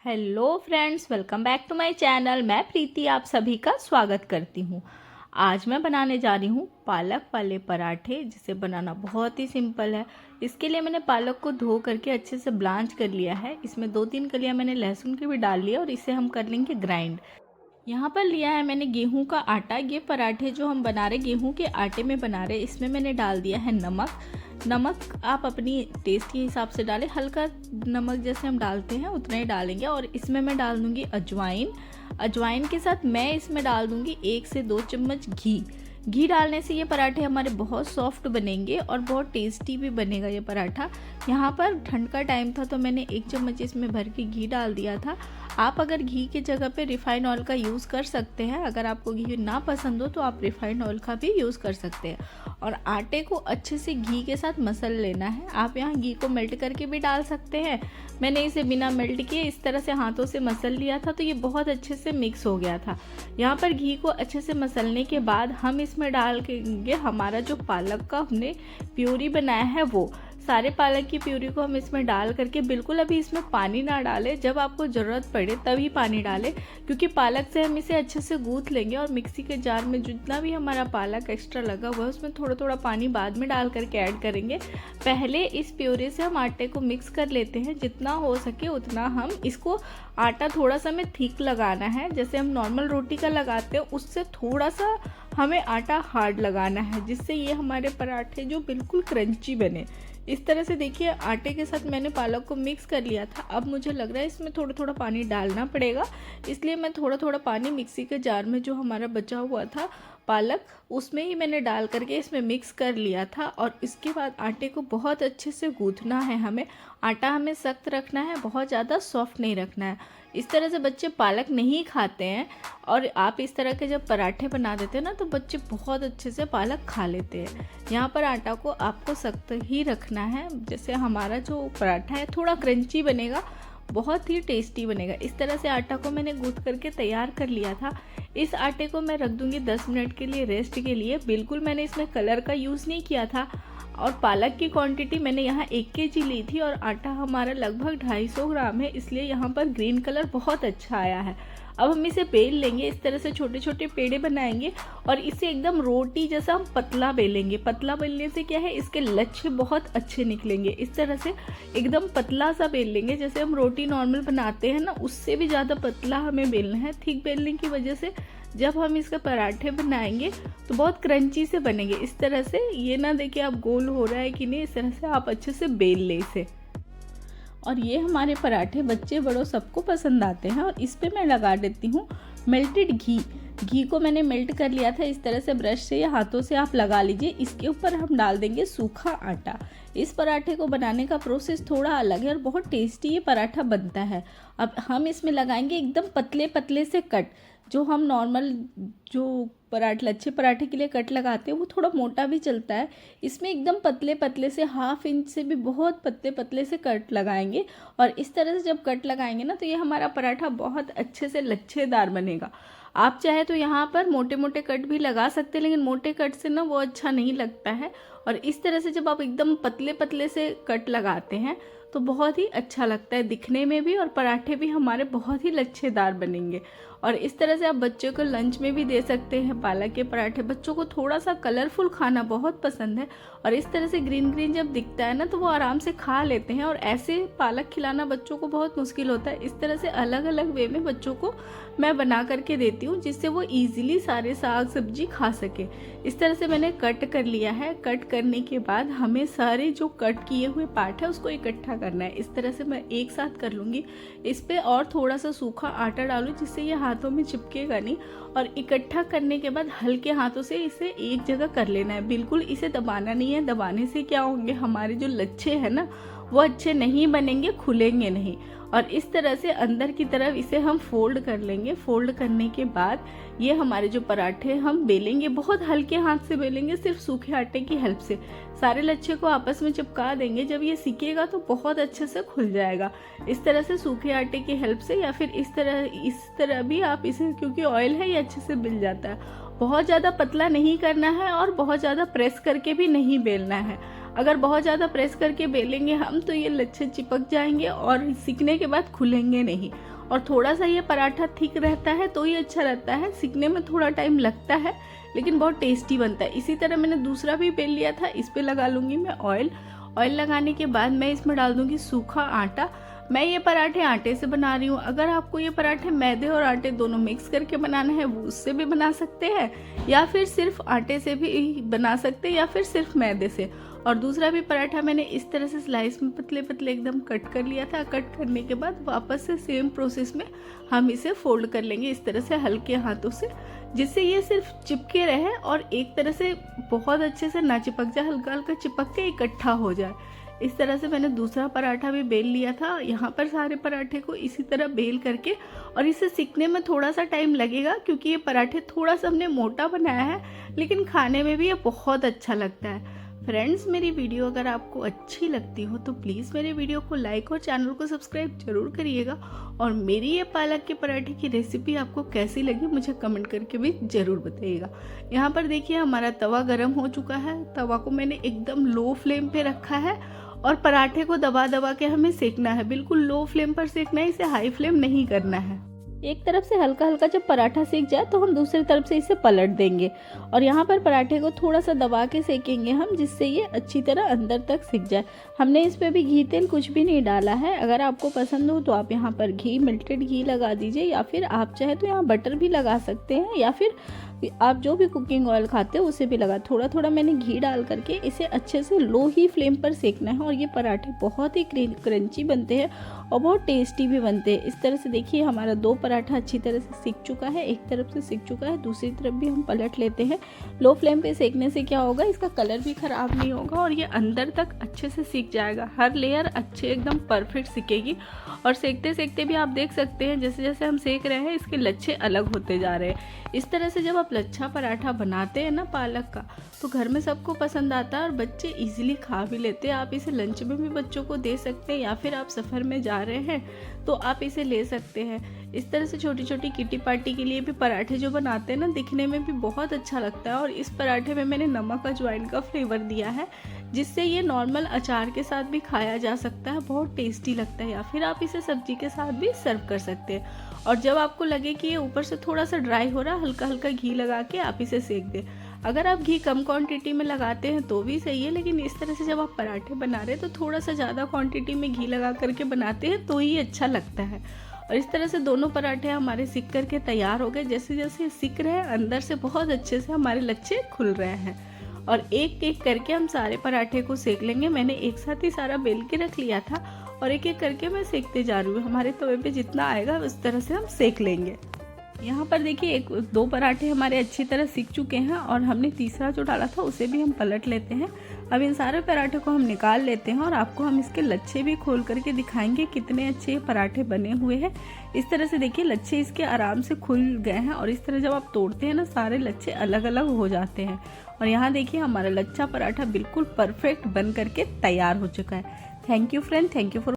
Hello friends, welcome back to my channel. मैं प्रीति आप सभी का स्वागत करती हूँ। आज मैं बनाने जा रही हूँ पालक वाले पराठे, जिसे बनाना बहुत ही सिंपल है। इसके लिए मैंने पालक को धो करके अच्छे से ब्लांच कर लिया है। इसमें 2-3 कलियाँ मैंने लहसुन की भी डाल लिया और इसे हम कर लेंगे ग्राइंड। यहाँ पर लिया है मैंने गेहूं का आटा। ये पराठे जो हम बना रहे गेहूं के आटे में बना रहे, इसमें मैंने डाल दिया है नमक। नमक आप अपनी टेस्ट के हिसाब से डालें, हल्का नमक जैसे हम डालते हैं उतना ही डालेंगे। और इसमें मैं डाल दूंगी अजवाइन। अजवाइन के साथ मैं इसमें डाल दूंगी 1 से 2 चम्मच घी। घी डालने से ये पराठे हमारे बहुत सॉफ्ट बनेंगे और बहुत टेस्टी भी बनेगा ये पराठा। यहाँ पर ठंड का टाइम था तो मैंने 1 चम्मच इसमें भर के घी डाल दिया था। आप अगर घी की जगह पे रिफाइंड ऑयल का यूज़ कर सकते हैं। अगर आपको घी ना पसंद हो तो आप रिफाइंड ऑयल का भी यूज़ कर सकते हैं। और आटे को अच्छे से घी के साथ मसल लेना है। आप यहाँ घी को मेल्ट करके भी डाल सकते हैं। मैंने इसे बिना मेल्ट किए इस तरह से हाथों से मसल लिया था तो ये बहुत अच्छे से मिक्स हो गया था। यहाँ पर घी को अच्छे से मसलने के बाद हम इसमें डाल देंगे हमारा जो पालक का हमने प्यूरी बनाया है वो। सारे पालक की प्यूरी को हम इसमें डाल करके बिल्कुल अभी इसमें पानी ना डालें, जब आपको ज़रूरत पड़े तभी पानी डालें, क्योंकि पालक से हम इसे अच्छे से गूँथ लेंगे। और मिक्सी के जार में जितना भी हमारा पालक एक्स्ट्रा लगा हुआ है उसमें थोड़ा थोड़ा पानी बाद में डाल करके ऐड करेंगे। पहले इस प्यूरी से हम आटे को मिक्स कर लेते हैं, जितना हो सके उतना हम इसको। आटा थोड़ा सा हमें थिक लगाना है, जैसे हम नॉर्मल रोटी का लगाते हैं उससे थोड़ा सा हमें आटा हार्ड लगाना है, जिससे ये हमारे पराठे जो बिल्कुल क्रंची बने। इस तरह से देखिए आटे के साथ मैंने पालक को मिक्स कर लिया था। अब मुझे लग रहा है इसमें थोड़ा थोड़ा पानी डालना पड़ेगा, इसलिए मैं थोड़ा थोड़ा पानी मिक्सी के जार में जो हमारा बचा हुआ था पालक, उसमें ही मैंने डाल करके इसमें मिक्स कर लिया था। और इसके बाद आटे को बहुत अच्छे से गूँथना है हमें। आटा हमें सख्त रखना है, बहुत ज़्यादा सॉफ्ट नहीं रखना है। इस तरह से बच्चे पालक नहीं खाते हैं और आप इस तरह के जब पराठे बना देते हैं ना तो बच्चे बहुत अच्छे से पालक खा लेते हैं। यहाँ पर आटा को आपको सख्त ही रखना है, जैसे हमारा जो पराठा है थोड़ा क्रंची बनेगा, बहुत ही टेस्टी बनेगा। इस तरह से आटा को मैंने गूँथ करके तैयार कर लिया था। इस आटे को मैं रख दूँगी 10 मिनट के लिए रेस्ट के लिए। बिल्कुल मैंने इसमें कलर का यूज़ नहीं किया था। और पालक की क्वांटिटी मैंने यहाँ 1 केजी ली थी और आटा हमारा लगभग 250 ग्राम है, इसलिए यहाँ पर ग्रीन कलर बहुत अच्छा आया है। अब हम इसे बेल लेंगे, इस तरह से छोटे छोटे पेड़े बनाएंगे और इसे एकदम रोटी जैसा हम पतला बेलेंगे। पतला बेलने से क्या है, इसके लच्छे बहुत अच्छे निकलेंगे। इस तरह से एकदम पतला सा बेल लेंगे, जैसे हम रोटी नॉर्मल बनाते हैं ना उससे भी ज़्यादा पतला हमें बेलना है। थिक बेलने की वजह से जब हम इसके पराठे बनाएंगे तो बहुत क्रंची से बनेंगे। इस तरह से ये ना देखिए आप गोल हो रहा है कि नहीं, इस तरह से आप अच्छे से बेल ले इसे। और ये हमारे पराठे बच्चे बड़ों सबको पसंद आते हैं। और इस पे मैं लगा देती हूँ मेल्टेड घी। घी को मैंने मेल्ट कर लिया था, इस तरह से ब्रश से या हाथों से आप लगा लीजिए। इसके ऊपर हम डाल देंगे सूखा आटा। इस पराठे को बनाने का प्रोसेस थोड़ा अलग है और बहुत टेस्टी ये पराठा बनता है। अब हम इसमें लगाएंगे एकदम पतले पतले से कट। जो हम नॉर्मल जो पराठे लच्छे पराठे के लिए कट लगाते हैं वो थोड़ा मोटा भी चलता है, इसमें एकदम पतले पतले से 1/2 इंच से भी बहुत पतले पतले से कट लगाएंगे। और इस तरह से जब कट लगाएंगे ना तो ये हमारा पराठा बहुत अच्छे से लच्छेदार बनेगा। आप चाहे तो यहाँ पर मोटे मोटे कट भी लगा सकते हैं, लेकिन मोटे कट से ना वो अच्छा नहीं लगता है। और इस तरह से जब आप एकदम पतले पतले से कट लगाते हैं तो बहुत ही अच्छा लगता है दिखने में भी, और पराठे भी हमारे बहुत ही लच्छेदार बनेंगे। और इस तरह से आप बच्चों को लंच में भी दे सकते हैं पालक के पराठे। बच्चों को थोड़ा सा कलरफुल खाना बहुत पसंद है और इस तरह से ग्रीन ग्रीन जब दिखता है ना तो वो आराम से खा लेते हैं। और ऐसे पालक खिलाना बच्चों को बहुत मुश्किल होता है। इस तरह से अलग अलग वे में बच्चों को मैं बना करके देती हूँ, जिससे वो ईजिली सारे साग सब्जी खा सके। इस तरह से मैंने कट कर लिया है। कट करने के बाद हमें सारे जो कट किए हुए पार्ट है उसको इकट्ठा करना है। इस तरह से मैं एक साथ कर लूँगी। इस पर और थोड़ा सा सूखा आटा डालूँ जिससे ये हाथों में चिपकेगा नहीं। और इकट्ठा करने के बाद हल्के हाथों से इसे एक जगह कर लेना है, बिल्कुल इसे दबाना नहीं है। दबाने से क्या होंगे, हमारे जो लच्छे हैं ना वो अच्छे नहीं बनेंगे, खुलेंगे नहीं। और इस तरह से अंदर की तरफ इसे हम फोल्ड कर लेंगे। फोल्ड करने के बाद ये हमारे जो पराठे हम बेलेंगे, बहुत हल्के हाथ से बेलेंगे, सिर्फ सूखे आटे की हेल्प से सारे लच्छे को आपस में चिपका देंगे। जब ये सिकेगा तो बहुत अच्छे से खुल जाएगा। इस तरह से सूखे आटे की हेल्प से, या फिर इस तरह भी आप इसे, क्योंकि ऑयल है ये अच्छे से बिल जाता है। बहुत ज़्यादा पतला नहीं करना है और बहुत ज़्यादा प्रेस करके भी नहीं बेलना है। अगर बहुत ज़्यादा प्रेस करके बेलेंगे हम तो ये लच्छे चिपक जाएंगे और सिकने के बाद खुलेंगे नहीं। और थोड़ा सा ये पराठा थिक रहता है तो ही अच्छा रहता है, सिकने में थोड़ा टाइम लगता है लेकिन बहुत टेस्टी बनता है। इसी तरह मैंने दूसरा भी बेल लिया था, इस पर लगा लूँगी मैं ऑयल। ऑयल लगाने के बाद मैं इसमें डाल दूँगी सूखा आटा। मैं ये पराठे आटे से बना रही हूँ। अगर आपको ये पराठे मैदे और आटे दोनों मिक्स करके बनाना है वो उससे भी बना सकते हैं, या फिर सिर्फ आटे से भी बना सकते हैं, या फिर सिर्फ मैदे से। और दूसरा भी पराठा मैंने इस तरह से स्लाइस में पतले पतले एकदम कट कर लिया था। कट करने के बाद वापस से सेम प्रोसेस में हम इसे फोल्ड कर लेंगे इस तरह से हल्के हाथों से, जिससे ये सिर्फ चिपके रहे और एक तरह से बहुत अच्छे से ना चिपक जाए, हल्का हल्का चिपक के इकट्ठा हो जाए। इस तरह से मैंने दूसरा पराठा भी बेल लिया था। यहाँ पर सारे पराठे को इसी तरह बेल करके, और इसे सिकने में थोड़ा सा टाइम लगेगा क्योंकि ये पराठे थोड़ा सा हमने मोटा बनाया है, लेकिन खाने में भी ये बहुत अच्छा लगता है। फ्रेंड्स, मेरी वीडियो अगर आपको अच्छी लगती हो तो प्लीज़ मेरे वीडियो को लाइक और चैनल को सब्सक्राइब जरूर करिएगा। और मेरी ये पालक के पराठे की रेसिपी आपको कैसी लगी मुझे कमेंट करके भी ज़रूर बताइएगा। यहाँ पर देखिए हमारा तवा गर्म हो चुका है। तवा को मैंने एकदम लो फ्लेम पे रखा है और पराठे को दबा दबा के हमें सेकना है। बिल्कुल लो फ्लेम पर सेकना है, इसे हाई फ्लेम नहीं करना है। एक तरफ से हल्का हल्का जब पराठा सेक जाए तो हम दूसरी तरफ से इसे पलट देंगे और यहाँ पर पराठे को थोड़ा सा दबा के सेकेंगे हम, जिससे ये अच्छी तरह अंदर तक सिक जाए। हमने इस पर भी घी तेल कुछ भी नहीं डाला है। अगर आपको पसंद हो तो आप यहाँ पर घी, मेल्टेड घी लगा दीजिए, या फिर आप चाहे तो यहाँ बटर भी लगा सकते हैं, या फिर आप जो भी कुकिंग ऑयल खाते हो उसे भी लगा। थोड़ा थोड़ा मैंने घी डाल करके इसे अच्छे से लो ही फ्लेम पर सेकना है। और ये पराठे बहुत ही क्रंची बनते हैं और बहुत टेस्टी भी बनते हैं। इस तरह से देखिए हमारा दो पराठा अच्छी तरह से सिक चुका है, एक तरफ से सिक चुका है, दूसरी तरफ भी हम पलट लेते हैं। लो फ्लेम पे सेकने से क्या होगा, इसका कलर भी ख़राब नहीं होगा और ये अंदर तक अच्छे से सिक जाएगा। हर लेयर अच्छे एकदम परफेक्ट सिकेगी। और सेकते सेकते भी आप देख सकते हैं जैसे जैसे हम सेक रहे हैं इसके लच्छे अलग होते जा रहे हैं। इस तरह से जब आप लच्छा पराठा बनाते हैं ना पालक का, तो घर में सबको पसंद आता है और बच्चे इजीली खा भी लेते हैं। आप इसे लंच में भी बच्चों को दे सकते हैं, या फिर आप सफ़र में जा रहे हैं तो आप इसे ले सकते हैं। इस तरह से छोटी छोटी किटी पार्टी के लिए भी पराठे जो बनाते हैं ना, दिखने में भी बहुत अच्छा लगता है। और इस पराठे में मैंने नमक अजवाइन का फ्लेवर दिया है, जिससे ये नॉर्मल अचार के साथ भी खाया जा सकता है, बहुत टेस्टी लगता है। या फिर आप इसे सब्जी के साथ भी सर्व कर सकते हैं। और जब आपको लगे कि ये ऊपर से थोड़ा सा ड्राई हो रहा है, हल्का हल्का घी लगा के आप इसे सेक दें। अगर आप घी कम क्वांटिटी में लगाते हैं तो भी सही है, लेकिन इस तरह से जब आप पराठे बना रहे हैं तो थोड़ा सा ज़्यादा क्वांटिटी में घी लगा करके बनाते हैं तो ही अच्छा लगता है। और इस तरह से दोनों पराठे हमारे सिक करके तैयार हो गए। जैसे जैसे सिक रहे हैं अंदर से बहुत अच्छे से हमारे लच्छे खुल रहे हैं। और एक एक करके हम सारे पराठे को सेक लेंगे। मैंने एक साथ ही सारा बेल के रख लिया था और एक एक करके मैं सेकते जा रही हूँ। हमारे तवे पे जितना आएगा उस तरह से हम सेक लेंगे। यहाँ पर देखिए दो पराठे हमारे अच्छी तरह सिक चुके हैं और हमने तीसरा जो डाला था उसे भी हम पलट लेते हैं। अब इन सारे पराठे को हम निकाल लेते हैं और आपको हम इसके लच्छे भी खोल करके दिखाएंगे कितने अच्छे पराठे बने हुए हैं। इस तरह से देखिए लच्छे इसके आराम से खुल गए हैं और इस तरह जब आप तोड़ते हैं ना सारे लच्छे अलग अलग हो जाते हैं। और यहाँ देखिए हमारा लच्छा पराठा बिल्कुल परफेक्ट बन करके तैयार हो चुका है। Thank you friend, thank you for